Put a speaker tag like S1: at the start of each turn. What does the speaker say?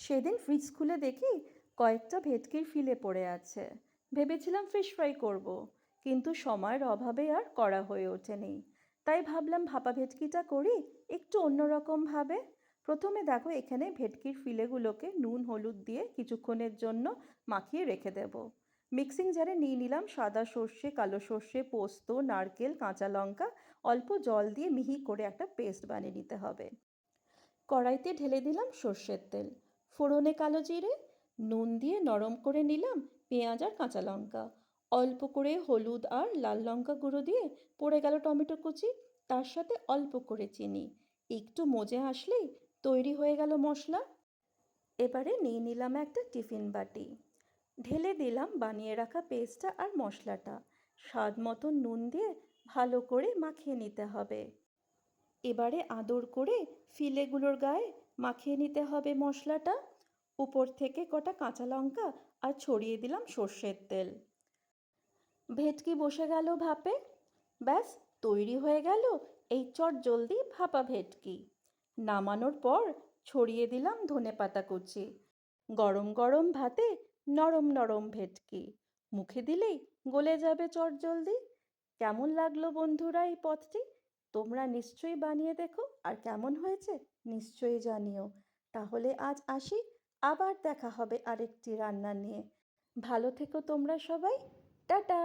S1: সেদিন ফ্রিজ খুলে দেখি কয়েকটা ভেটকির ফিলে পড়ে আছে। ভেবেছিলাম ফিশ ফ্রাই করব, কিন্তু সময়ের অভাবে আর করা হয়ে ওঠেনি। তাই ভাবলাম ভাপা ভেটকিটা করি একটু অন্যরকম ভাবে। প্রথমে দেখো, এখানে ভেটকির ফিলেগুলোকে নুন হলুদ দিয়ে কিছুক্ষণের জন্য মাখিয়ে রেখে দেব। মিক্সিং জারে নিয়ে নিলাম সাদা সর্ষে, কালো সর্ষে, পোস্ত, নারকেল, কাঁচা লঙ্কা। অল্প জল দিয়ে মিহি করে একটা পেস্ট বানিয়ে নিতে হবে। কড়াইতে ঢেলে দিলাম সর্ষের তেল, ফোড়নে কালো জিরে, নুন দিয়ে নরম করে নিলাম পেঁয়াজ আর কাঁচা লঙ্কা। অল্প করে হলুদ আর লাল লঙ্কা গুঁড়ো দিয়ে পড়ে গেল টমেটো কুচি, তার সাথে অল্প করে চিনি। একটু মজে আসলেই তৈরি হয়ে গেল মশলা। এবারে নিয়ে নিলাম একটা টিফিন বাটি, ঢেলে দিলাম বানিয়ে রাখা পেস্টটা আর মশলাটা। স্বাদ মতন নুন দিয়ে ভালো করে মাখিয়ে নিতে হবে। এবারে আদর করে ফিলেগুলোর গায়ে মাখিয়ে নিতে হবে মশলাটা। উপর থেকে কটা কাঁচা লঙ্কা আর ছড়িয়ে দিলাম সর্ষের তেল। ভেটকি বসে গেল ভাপে। ব্যাস, তৈরি হয়ে গেল এই চটজলদি ভাপা ভেটকি। নামানোর পর ছড়িয়ে দিলাম ধনেপাতা কুচি। গরম গরম ভাতে নরম নরম ভেটকি মুখে দিলেই গলে যাবে চটজলদি। কেমন লাগলো বন্ধুরা এই পথটি? তোমরা নিশ্চয়ই বানিয়ে দেখো, আর কেমন হয়েছে নিশ্চয়ই জানিও। তাহলে আজ আসি, আবার দেখা হবে আরেকটি রান্না নিয়ে। ভালো থেকো তোমরা সবাই। টাটা।